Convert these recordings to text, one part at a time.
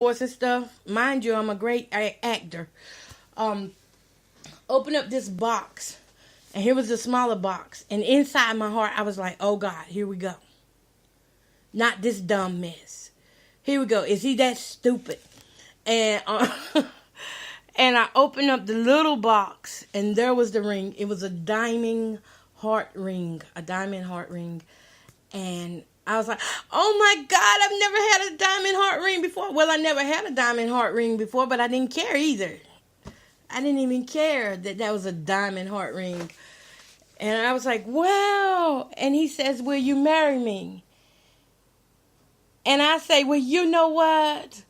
voice and stuff. Mind you, I'm a great actor. Um, Open up this box, and here was a smaller box, and inside my heart, I was like, "Oh God, here we go. Not this dumb mess. Here we go. Is he that stupid?" And and I opened up the little box, and there was the ring. It was a diamond heart ring, and I was like, "Oh my God, I've never had a diamond heart ring before." Well, I never had a diamond heart ring before, but I didn't care either. I didn't even care that that was a diamond heart ring. And I was like, "Wow." And he says, "Will you marry me?" And I say, "Well, you know what?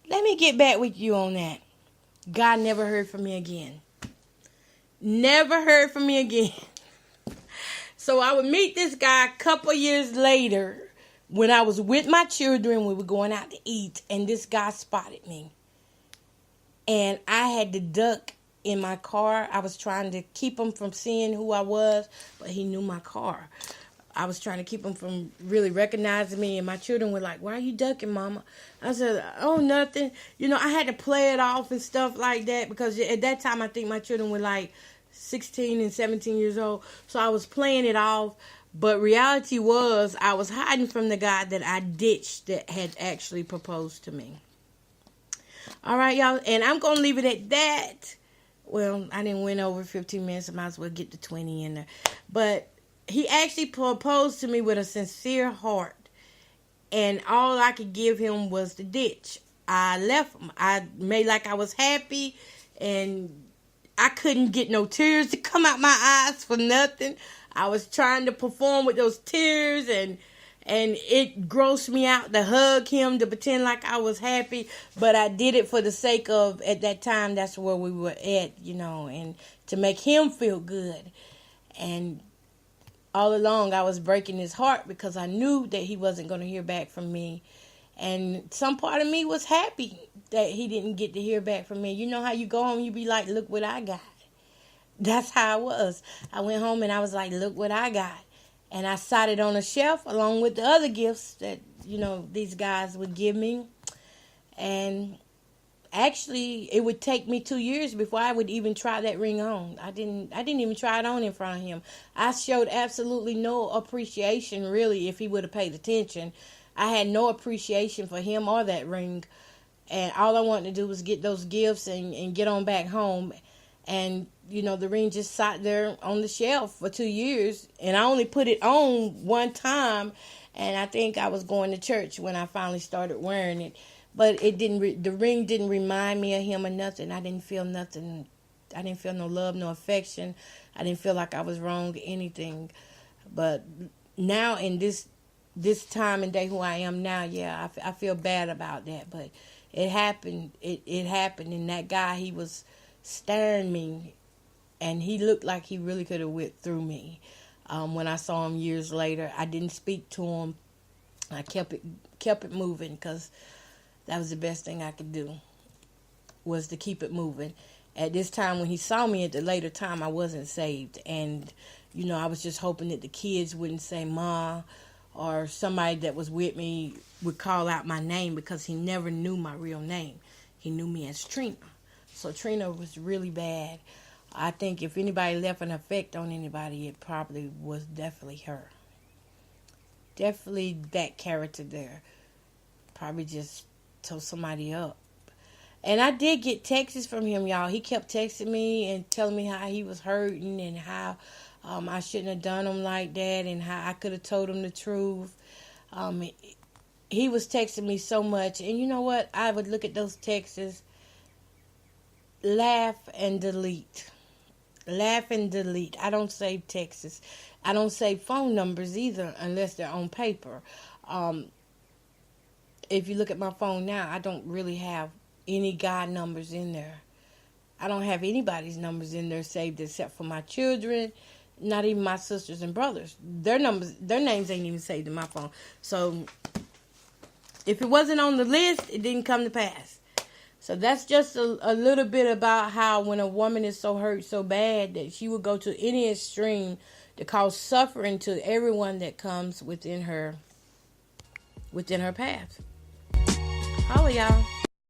Let me get back with you on that." God never heard from me again. Never heard from me again. So I would meet this guy a couple years later when I was with my children. We were going out to eat, and this guy spotted me. And I had to duck in my car. I was trying to keep him from seeing who I was, but he knew my car. I was trying to keep him from really recognizing me, and my children were like, "Why are you ducking, Mama?" I said, "Oh, nothing." I had to play it off and stuff like that because at that time I think my children were like 16 and 17 years old. So I was playing it off, but reality was I was hiding from the guy that I ditched that had actually proposed to me. All right, y'all, and I'm going to leave it at that. Well, I didn't win over 15 minutes. I might as well get the 20 in there. But he actually proposed to me with a sincere heart, and all I could give him was the ditch. I left him. I made like I was happy, and I couldn't get no tears to come out my eyes for nothing. I was trying to perform with those tears, and it grossed me out to hug him, to pretend like I was happy, but I did it for the sake of, at that time, that's where we were at, and to make him feel good. And all along, I was breaking his heart because I knew that he wasn't going to hear back from me. And some part of me was happy that he didn't get to hear back from me. You know how you go home, you be like, "Look what I got." That's how I was. I went home and I was like, "Look what I got." And I sat it on a shelf along with the other gifts that, these guys would give me. And actually, it would take me 2 years before I would even try that ring on. I didn't even try it on in front of him. I showed absolutely no appreciation, really, if he would have paid attention. I had no appreciation for him or that ring. And all I wanted to do was get those gifts and get on back home. And, the ring just sat there on the shelf for 2 years. And I only put it on one time. And I think I was going to church when I finally started wearing it. But it didn't. The ring didn't remind me of him or nothing. I didn't feel nothing. I didn't feel no love, no affection. I didn't feel like I was wrong or anything. But now in this time and day who I am now, yeah, I feel bad about that. But it happened. It happened. And that guy, he was staring me, and he looked like he really could have whipped through me. When I saw him years later, I didn't speak to him. I kept it moving because that was the best thing I could do, was to keep it moving. At this time, when he saw me at the later time, I wasn't saved. And, I was just hoping that the kids wouldn't say "Ma," or somebody that was with me would call out my name, because he never knew my real name. He knew me as Trina. So Trina was really bad. I think if anybody left an effect on anybody, it probably was definitely her. Definitely that character there. Probably just told somebody up. And I did get texts from him, y'all. He kept texting me and telling me how he was hurting and how I shouldn't have done him like that, and how I could have told him the truth. He was texting me so much. And you know what? I would look at those texts, laugh and delete. Laugh and delete. I don't save texts. I don't save phone numbers either unless they're on paper. If you look at my phone now, I don't really have any guy numbers in there. I don't have anybody's numbers in there saved except for my children, not even my sisters and brothers. Their names ain't even saved in my phone. So if it wasn't on the list, it didn't come to pass. So that's just a little bit about how when a woman is so hurt so bad that she would go to any extreme to cause suffering to everyone that comes within her path. Holla, y'all.